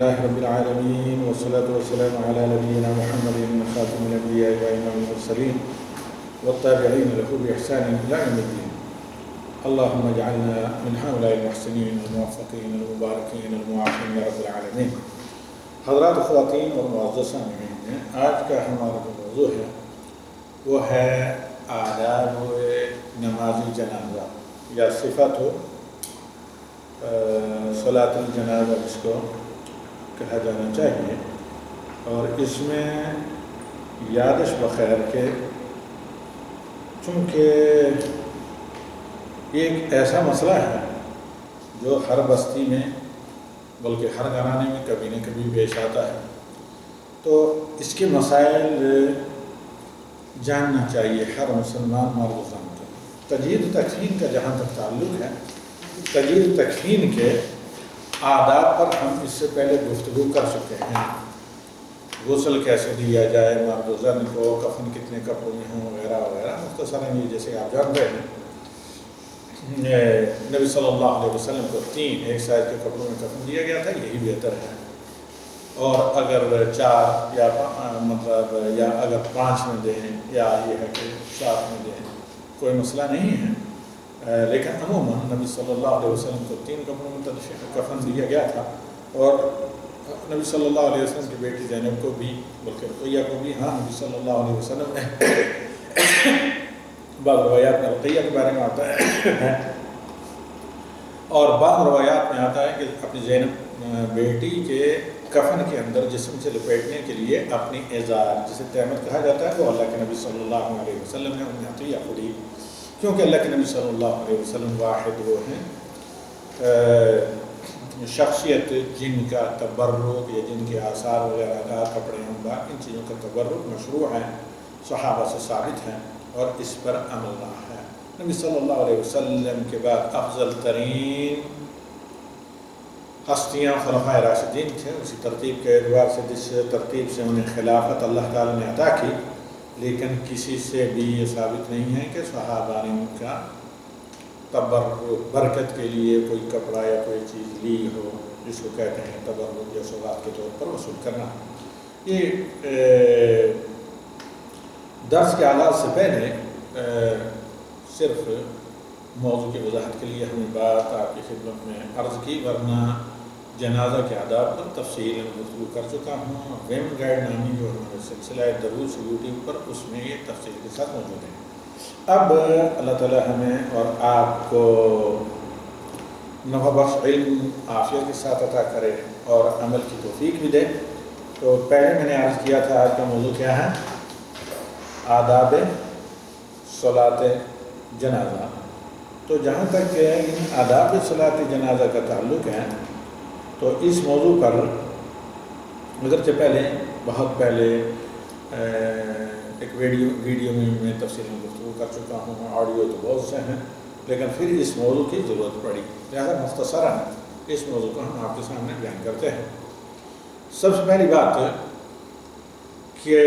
الله رب العالمين والصلاة والسلام على نبينا محمد خاتم الأنبياء وإمام المرسلين والتابعين له بإحسان إلى يوم الدين. اللهم اجعلنا من هؤلاء المحسنين الموفقين المباركين المعافين يا رب العالمين. حضرات خواتین اور معزز سامعین، آج کا ہمارا جو موضوع ہے وہ ہے آداب نماز جنازہ یا صفت صلاۃ الجنازہ جس کو کہا جانا چاہیے، اور اس میں یادش بخیر کہ چونکہ یہ ایک ایسا مسئلہ ہے جو ہر بستی میں بلکہ ہر گھرانے میں کبھی نہ کبھی پیش آتا ہے، تو اس کے مسائل جاننا چاہیے ہر مسلمان مرد و زن کو۔ تجہیز تکفین کا جہاں تک تعلق ہے، تجہیز تکفین کے آداب پر ہم اس سے پہلے گفتگو کر چکے ہیں۔ غسل کیسے دیا جائے مرد و زن کو، کفن کتنے کپڑوں میں ہوں وغیرہ وغیرہ، مختصراً یہ جیسے آپ جانتے ہیں نبی صلی اللہ علیہ وسلم کو 3 ایک سائز کے کپڑوں میں کفن دیا گیا تھا، یہی بہتر ہے، اور اگر 4 یا اگر 5 میں دیں یا یہ ہے کہ 7 میں دیں کوئی مسئلہ نہیں ہے، لیکن عموماً نبی صلی اللہ علیہ وسلم کو 3 کپڑوں میں کفن دیا گیا تھا، اور نبی صلی اللہ علیہ وسلم کی بیٹی زینب کو بھی بلکہ رقیہ کو بھی، ہاں نبی صلی اللہ علیہ وسلم نے بعض روایات میں رقیہ کے بارے میں آتا ہے اور بعض روایات میں آتا ہے کہ اپنی زینب بیٹی کے کفن کے اندر جسم سے لپیٹنے کے لیے اپنی ازار جسے تہمت کہا جاتا ہے وہ اللہ کے نبی صلی اللہ علیہ وسلم نے انہیں عطیہ کو دی، کیونکہ اللہ کے نبی صلی اللہ علیہ وسلم واحد وہ ہیں شخصیت جن کا تبرک یا جن کے آثار وغیرہ کا کپڑے ہوں ان چیزوں کا تبرک مشروع ہے، صحابہ سے ثابت ہے اور اس پر عمل رہا ہے۔ نبی صلی اللہ علیہ وسلم کے بعد افضل ترین ہستیاں خلفائے راشدین تھے، اسی ترتیب کے اعتبار سے جس ترتیب سے انہیں خلافت اللہ تعالیٰ نے عطا کی، لیکن کسی سے بھی یہ ثابت نہیں ہے کہ صحابہ نے ان کا برکت کے لیے کوئی کپڑا یا کوئی چیز لی ہو، جس کو کہتے ہیں تبرک یا سوغات کے طور پر وصول کرنا۔ یہ درس کے آغاز سے پہلے صرف موضوع کی وضاحت کے لیے ہم نے بات آپ کی خدمت میں عرض کی، ورنہ جنازہ کے آداب پر تفصیل گفتگو کر چکا ہوں۔ ویم گائیڈ نامی جو ہمارے سلسلہ دروس یوٹیوب پر اس میں یہ تفصیل کے ساتھ موجود ہے۔ اب اللہ تعالیٰ ہمیں اور آپ کو نفع بخش علم عافیت کے ساتھ عطا کرے اور عمل کی توفیق بھی دے۔ تو پہلے میں نے عرض کیا تھا آج کا موضوع کیا ہے؟ آداب صلاۃ جنازہ۔ تو جہاں تک ان آداب صلاۃ جنازہ کا تعلق ہے تو اس موضوع پر اگرچہ پہلے بہت پہلے ایک ویڈیو میں تفصیل گفتگو کر چکا ہوں، آڈیو تو بہت سے ہیں، لیکن پھر اس موضوع کی ضرورت پڑی، لہذا مختصراً اس موضوع کو ہم آپ کے سامنے بیان کرتے ہیں۔ سب سے پہلی بات کہ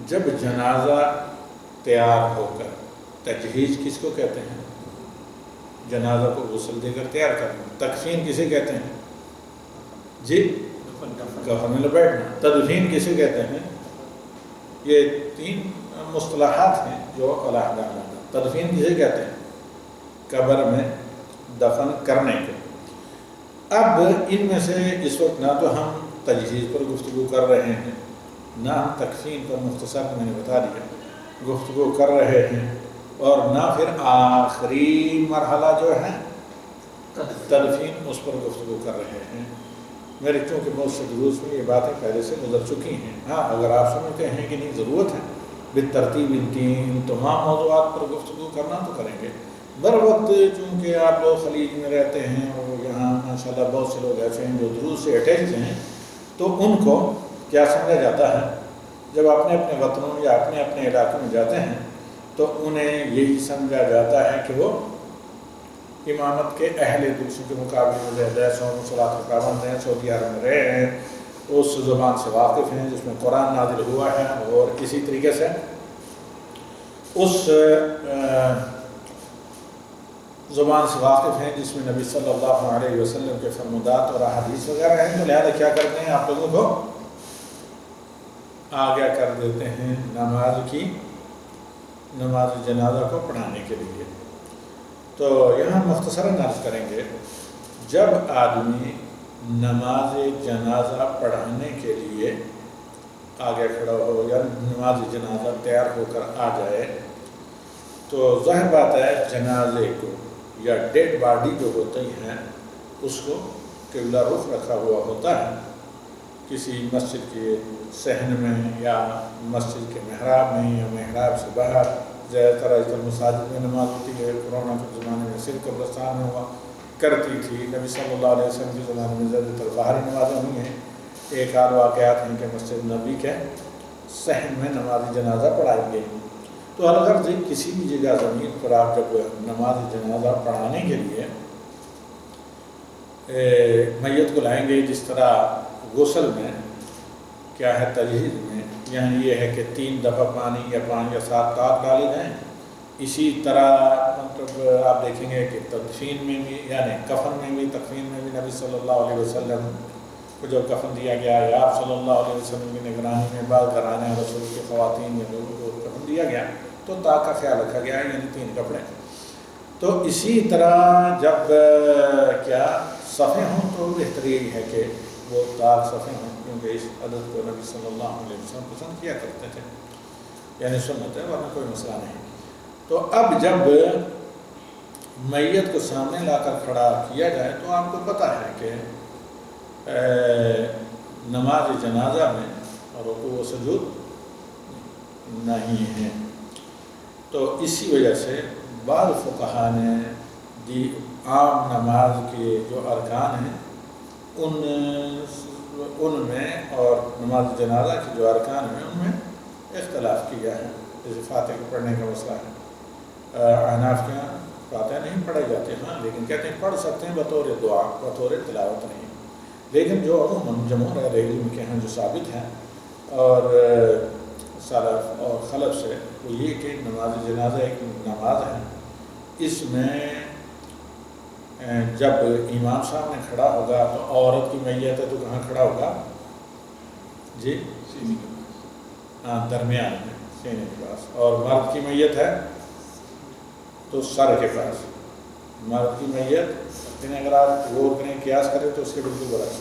جب جنازہ تیار ہو کر، تجہیز کس کو کہتے ہیں؟ جنازہ کو غسل دے کر تیار کرنا۔ تکفین کسے کہتے ہیں؟ جی، کفن میں لپیٹنا۔ تدفین کسے کہتے ہیں؟ یہ 3 مصطلحات ہیں جو علیحدہ علیحدہ۔ تدفین کسے کہتے ہیں؟ قبر میں دفن کرنے کو۔ اب ان میں سے اس وقت نہ تو ہم تجہیز پر گفتگو کر رہے ہیں، نہ ہم تکفین پر مختصر میں نے بتا دیا گفتگو کر رہے ہیں، اور نہ پھر آخری مرحلہ جو ہے تدفین اس پر گفتگو کر رہے ہیں۔ میرے چونکہ بہت سے دروس میں یہ باتیں پہلے سے گزر چکی ہیں۔ ہاں اگر آپ سمجھتے ہیں کہ نہیں ضرورت ہے بالترتیب ان 3 تمام موضوعات پر گفتگو کرنا تو کریں گے۔ بر وقت چونکہ آپ لوگ خلیج میں رہتے ہیں اور یہاں ماشاءاللہ بہت سے لوگ ایسے ہیں جو دروس سے اٹیچ ہیں، تو ان کو کیا سمجھا جاتا ہے جب اپنے اپنے وطنوں یا اپنے اپنے علاقوں میں جاتے ہیں تو انہیں یہی سمجھا جاتا ہے کہ وہ امامت کے اہل دوسروں کے مقابلے میں زیادہ صلاۃ کے پابند ہیں، سعودی عرب میں رہے ہیں، اس زبان سے واقف ہیں جس میں قرآن نازل ہوا ہے، اور اسی طریقے سے اس زبان سے واقف ہیں، جس میں نبی صلی اللہ علیہ وسلم کے فرمودات اور احادیث وغیرہ ہیں، تو لہٰذا کیا کرتے ہیں، آپ لوگوں کو آگاہ کر دیتے ہیں نماز جنازہ کو پڑھانے کے لیے۔ تو یہاں مختصراً عرض کریں گے، جب آدمی نماز جنازہ پڑھانے کے لیے آگے کھڑا ہو یا نماز جنازہ تیار ہو کر آ جائے، تو ظاہر بات ہے جنازے کو یا ڈیڈ باڈی جو ہوتی ہیں اس کو قبلہ رخ رکھا ہوا ہوتا ہے، کسی مسجد کے صحن میں یا مسجد کے محراب میں یا محراب سے باہر۔ زیادہ تر آج کل مساجد میں نماز ہوتی ہے، کورونا کے زمانے میں صرف قبرستان میں ہوا کرتی تھی، نبی صلی اللہ علیہ وسلم کے زمانے میں زیادہ تر باہری نمازیں ہوئی ہیں۔ ایک آدھ واقعات ہیں کہ مسجد نبی کے صحن میں نماز جنازہ پڑھائی گئی۔ تو الغرض کسی بھی جگہ زمین پر آپ جب نماز جنازہ پڑھانے کے لیے میت کو لائیں گے، جس طرح غسل میں کیا ہے تجہیز میں، یعنی یہ ہے کہ 3 دفعہ پانی یا 5 یا 7 تاک ڈالے جائیں، اسی طرح مطلب آپ دیکھیں گے کہ تدفین میں بھی، یعنی کفن میں بھی، تکفین میں بھی نبی صلی اللہ علیہ وسلم کو جو کفن دیا گیا یا آپ صلی اللہ علیہ وسلم کی نگرانی میں بعض گھرانے رسول کی خواتین یا لوگوں کو کفن دیا گیا تو تاک کا خیال رکھا گیا ہے، یعنی 3 کپڑے۔ تو اسی طرح جب کیا صفیں ہوں تو بہترین ہے کہ وہ تاک صفیں ہوں، کیونکہ اس عدد کو نبی صلی اللہ علیہ وسلم پسند کیا کرتے تھے، یعنی سنت ہے، ورنہ کوئی مسئلہ نہیں۔ تو اب جب میت کو سامنے لا کر کھڑا کیا جائے تو آپ کو پتہ ہے کہ نماز جنازہ میں رکوع و سجود نہیں ہے، تو اسی وجہ سے بعض فقہا نے عام نماز کے جو ارکان ہیں ان میں اور نماز جنازہ کے جو ارکان ہیں ان میں اختلاف کیا ہے۔ جیسے فاتحہ پڑھنے کا مسئلہ ہے، احناف کے یہاں فاتحہ نہیں پڑھے جاتے ہیں، لیکن کہتے ہیں پڑھ سکتے ہیں بطور دعا، بطور تلاوت نہیں۔ لیکن جو عموماً جمہور اہل علم کے ہیں جو ثابت ہیں اور سلف اور خلف سے، وہ یہ کہ نماز جنازہ ایک نماز ہے، اس میں جب امام صاحب نے کھڑا ہوگا تو عورت کی میت ہے تو کہاں کھڑا ہوگا؟ جی درمیان میں، سینے کے پاس، اور مرد کی میت ہے تو سر کے پاس۔ مرد کی میت اگر آپ غور کریں قیاس کریں تو اس کے بالکل برعکس۔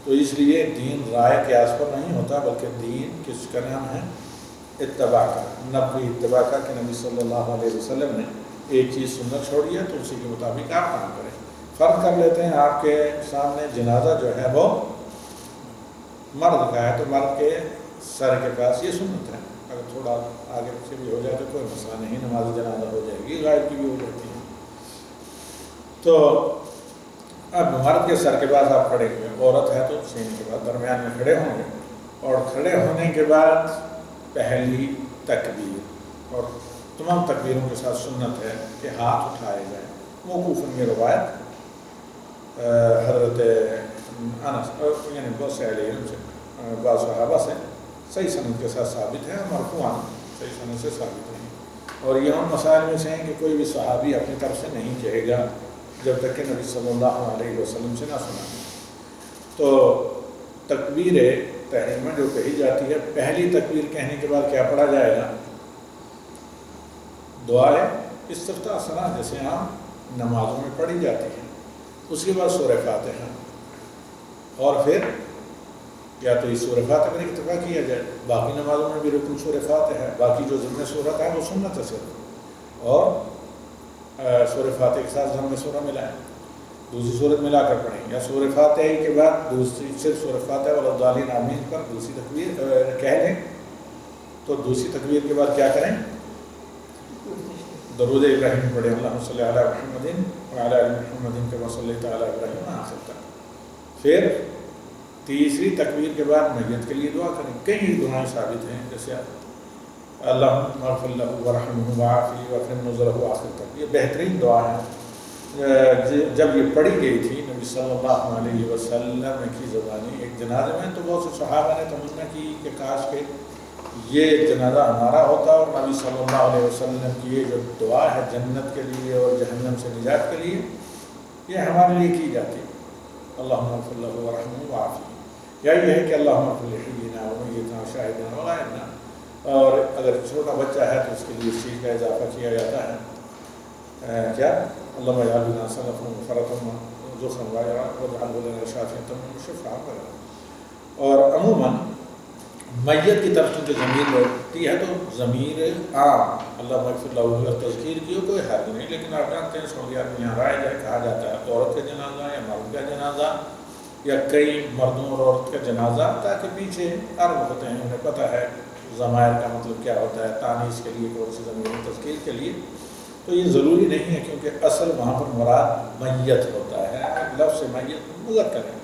تو اس لیے دین رائے قیاس پر نہیں ہوتا، بلکہ دین کس کا نام ہے؟ اتباع کا، نبوی اتباع کا، کہ نبی صلی اللہ علیہ وسلم نے ایک چیز سنت چھوڑی ہے تو اسی کے مطابق آپ کام کریں۔ فرض کر لیتے ہیں آپ کے سامنے جنازہ جو ہے وہ مرد کا ہے تو مرد کے سر کے پاس یہ سنت ہے، اگر تھوڑا آگے سے بھی ہو جائے تو کوئی مسئلہ نہیں، نماز جنازہ ہو جائے گی، غائب کی بھی ہو جاتی ہے۔ تو اب مرد کے سر کے پاس آپ کھڑے ہوئے، عورت ہے تو سینے کے بعد درمیان میں کھڑے ہوں گے، اور کھڑے ہونے کے بعد پہلی تکبیر، اور تمام تکبیروں کے ساتھ سنت ہے کہ ہاتھ اٹھائے جائیں۔ موقوفاً یہ روایت حضرت انس یعنی بہت سے اہل علم سے، بعض صحابہ سے صحیح سند کے ساتھ ثابت ہے، مرفوعاً صحیح سند سے ثابت نہیں، اور یہ ان مسائل میں سے ہیں کہ کوئی بھی صحابی اپنی طرف سے نہیں کہے گا جب تک کہ نبی صلی اللہ علیہ وسلم سے نہ سنا۔ تو تکبیر تحریمہ جو کہی جاتی ہے، پہلی تکبیر کہنے کے بعد کیا پڑھا جائے گا؟ دعائے استفتاح ثنا، جیسے عام نمازوں میں پڑھی جاتی ہے۔ اس کے بعد سورہ فاتحہ، اور پھر یا تو اس سورہ فاتحہ پر اکتفا کیا جائے، باقی نمازوں میں بھی رکن سورہ فاتحہ ہے، باقی جو ضمن سورت ہے وہ سنت ہے صرف، اور سورہ فاتحہ کے ساتھ ضمن سورہ ملائیں، دوسری صورت ملا کر پڑھیں، یا سورہ فاتحہ کے بعد دوسری صرف سورہ فاتحہ ولا الضالین آمین پر دوسری تکبیر کہہ لیں، تو دوسری تکبیر کے بعد کیا کریں؟ درود ابراہیم پڑھیں، اللہم صلی علی محمد وعلی آل محمد کما صلیت علی ابراہیم آخر تک۔ پھر تیسری تکبیر کے بعد میت کے لیے دعا کریں۔ کئی دعائیں ثابت ہیں، جیسے اللہم اغفر لہ ورحمہ وعافیہ واکرم نزلہ آخر تک، یہ بہترین دعا ہے۔ جب یہ پڑھی گئی تھی نبی صلی اللہ علیہ وسلم کی زبانی ایک جنازے میں، تو بہت سے صحابہ نے تمنا کی کہ کاش کے یہ جنازہ ہمارا ہوتا ہے اور نبی صلی اللہ علیہ وسلم کی یہ جو دعا ہے جنت کے لیے اور جہنم سے نجات کے لیے یہ ہمارے لیے کی جاتی ہے. اللہم اغفر لہ ورحمہ وعافیہ. یا یہ ہے کہ اللہم اغفر لحینا ومیتنا وشاہدنا وغائبنا. اور اگر چھوٹا بچہ ہے تو اس کے لیے اس چیز کا اضافہ کیا جاتا ہے کیا اللہم اجعل لنا سلفا وفرتا ذخرا واجعلہ لنا شافعا وشفعا وغیرہ. اور عموماً میت کی طرف چونکہ ضمیر لوٹتی ہے تو ضمیر عام اللہ اغفر لہ تذکیر کی ہو کوئی حرج نہیں. لیکن آپ جانتے ہیں سعودیات میں یہاں رائج ہے کہا جاتا ہے عورت کا جنازہ یا مرد کا جنازہ یا کئی مردوں اور عورت کا جنازہ تاکہ پیچھے عرب ہوتے ہیں انہیں پتہ ہے ضمائر کا مطلب کیا ہوتا ہے تانیث کے لیے کون سی ضمیر تذکیر کے لیے. تو یہ ضروری نہیں ہے کیونکہ اصل وہاں پر مراد میت ہوتا ہے لفظ میت مذکر ہے.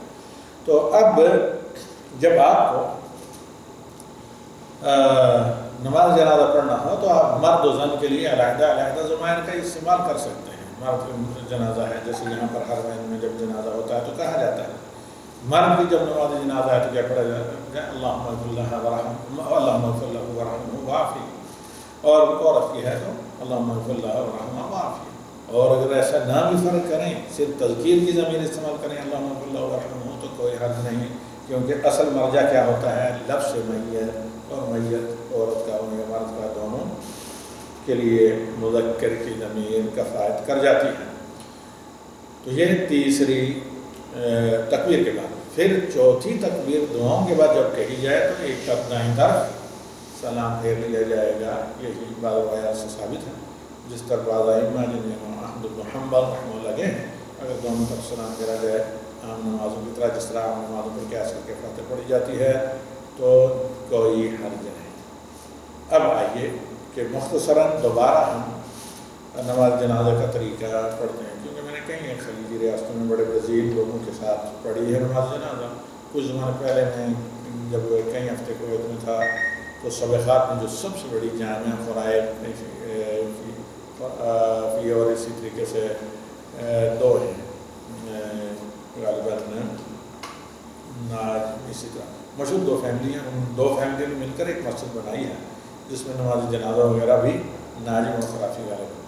تو اب جب آپ کو نماز جنازہ پڑھنا ہو تو آپ مرد و زن کے لیے علیحدہ ضمائر کا استعمال کر سکتے ہیں. مرد کا جنازہ ہے جیسے یہاں پر حرمین میں جب جنازہ ہوتا ہے تو کہا جاتا ہے. مرد کی جب نماز جنازہ ہے تو کیا پڑھا جاتا ہے اللہم اغفر لہ ورحمہ وعافیہ. اور عورت کی ہے تو اللہم اغفر لہ ورحمہ وعافیہ. اور اگر ایسا نہ بھی فرق کریں صرف تذکیر کی ضمیر استعمال کریں اللہم اغفر لہ ورحمہ تو کوئی حرج نہیں کیونکہ اصل مرجع کیا ہوتا ہے لفظ میت اور میت عورت کا ہو یا مرد کا دونوں کے لیے مذکر کی ضمیر کفایت کر جاتی ہے. تو یہ تیسری تکبیر کے بعد. پھر چوتھی تکبیر دعاؤں کے بعد جب کہی جائے تو ایک طرف دائیں طرف سلام پھیر لیا جائے گا. یہی بعض روایات سے ثابت ہے جس طرح بعض ائمہ جنہیں احمد بن حنبل رحمہ اللہ لگے اگر دونوں طرف سلام پھیرا جائے عام نمازوں کی طرح جس طرح عام نمازوں پر قیاس کر کے فاتحہ پڑھی جاتی ہے تو کوئی حرج نہیں. اب آئیے کہ مختصراً دوبارہ ہم نماز جنازہ کا طریقہ پڑھتے ہیں کیونکہ میں نے کئی خلیجی ریاستوں میں بڑے وزیر لوگوں کے ساتھ پڑھی ہے نماز جنازہ. کچھ زمانے پہلے میں جب کئی ہفتے کویت میں تھا تو سبقات میں جو سب سے بڑی جامعہ فرائض فی اور اسی طریقے سے دو ہیں غالباً ناج اسی طرح مشہور دو فیملی ہیں. ان دو فیملی نے مل کر ایک مسجد بنائی ہے جس میں نماز جنازہ وغیرہ بھی ناجم اور خرافی غالباً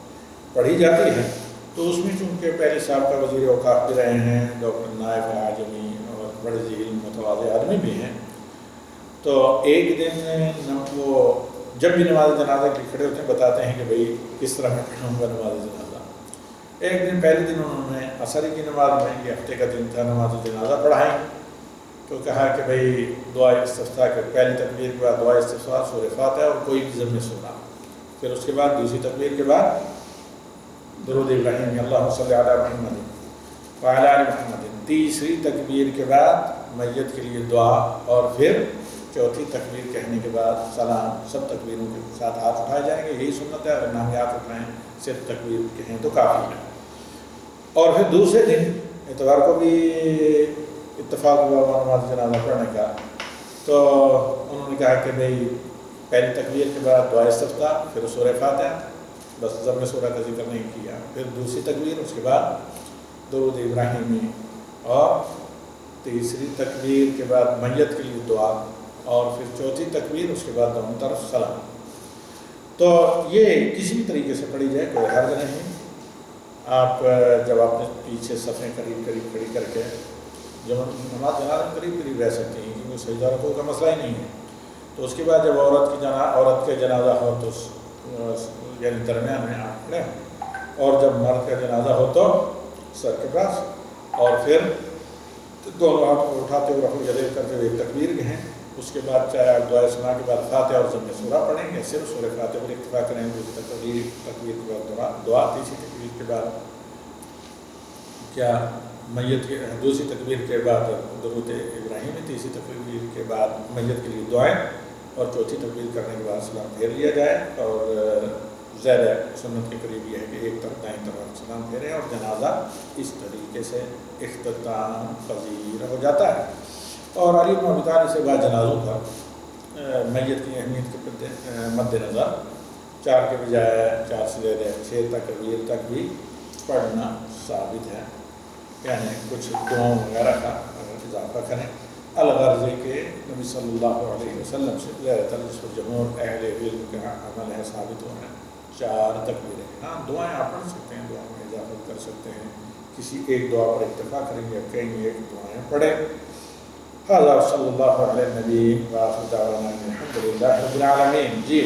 پڑھی جاتی ہے. تو اس میں چونکہ پہلے صاحب کا وزیر اوقاف بھی رہے ہیں ڈاکٹر نائف اعجمی اور بڑے ذہین متواضع آدمی بھی ہیں. تو ایک دن وہ جب بھی نماز جنازہ کے کھڑے ہوتے ہیں بتاتے ہیں کہ بھئی کس طرح میں پڑھاؤں گا نماز جنازہ. ایک دن پہلے دن انہوں نے عصر کی نماز میں یہ ہفتے کا دن تھا نماز جنازہ پڑھائیں تو کہا کہ بھئی دعا استفتاح کے پہلی تکبیر کے بعد دعا استفتاح سورہ فاتحہ اور کوئی بھی ضمن سورہ. پھر اس کے بعد دوسری تکبیر کے بعد درود ابراہیم اللہم صلی علی محمد وعلی آل محمد. تیسری تکبیر کے بعد میت کے لیے دعا اور پھر چوتھی تکبیر کہنے کے بعد سلام. سب تکبیروں کے ساتھ ہاتھ اٹھائے جائیں گے یہی سنت ہے. اگر نہ ہاتھ اٹھائیں صرف تکبیر کہیں تو کافی ہے. اور پھر دوسرے دن اتوار کو بھی اتفاق ہوا نماز جنازہ پڑھنے کا تو انہوں نے کہا کہ بھئی پہلی تکبیر کے بعد دعا استفتاح پھر سورہ فاتحہ بس ضمن سورہ کا ذکر نہیں کیا. پھر دوسری تکبیر اس کے بعد درود ابراہیمی اور تیسری تکبیر کے بعد میت کے لیے دعا اور پھر چوتھی تکبیر اس کے بعد دونوں طرف سلام. تو یہ کسی بھی طریقے سے پڑھی جائے کوئی حرج نہیں. آپ جب آپ نے پیچھے صفیں قریب قریب کھڑی کر کے جب نماز جنازہ قریب قریب رہ سکتے ہیں کیونکہ سجدہ رکوع کا مسئلہ ہی نہیں ہے. تو اس کے بعد جب عورت کے جنازہ ہو تو یعنی درمیان میں آپ کھڑے ہوں اور جب مرد کا جنازہ ہو تو سر کے پاس اور پھر دونوں ہاتھ کو اٹھاتے ہوئے رفع الیدین کرتے ہوئے ایک تکبیر کہیں. اس کے بعد چاہے آپ دعا سنا کے بعد فاتحہ اور ضمن سورہ پڑھیں گے صرف سورہ فاتحہ پر اکتفا کریں گے. دوسری تکبیر کے بعد دعا تیسری تکبیر کے بعد کیا میت کے دوسری تکبیر کے بعد درود ابراہیم تیسری تکبیر کے بعد میت کے لیے دعائیں اور چوتھی تکبیر کرنے کے بعد سلام پھیر لیا جائے. اور زیادہ سنت کے قریب یہ ہے کہ ایک طرف دائیں طرف سلام پھیریں اور جنازہ اس طریقے سے اختتام پذیر ہو جاتا ہے. اور علی بن ابی طالب سے بعد جنازوں کا میت کی اہمیت کے مد نظر 4 کے بجائے 4 سے زیادہ 6 تکبیر تک بھی پڑھنا ثابت ہے. یعنی کچھ دعاؤں وغیرہ کا اگر اضافہ کریں الغرض کہ نبی صلی اللہ علیہ وسلم سے غیرت الجس و جمہور اہل علم کا عمل ہے ثابت ہو ہے 4 تکبیریں. ہاں دعائیں آپ پڑھ سکتے ہیں, دعا میں اضافت کر سکتے ہیں, کسی ایک دعا پر اکتفا کریں گے, کہیں ایک دعائیں پڑھیں. هذا صلی اللہ علیہ نبی وآخر دعوانا الحمد للہ رب العالمین. جی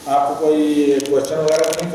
آپ کو کوئی کوشچن وغیرہ نہیں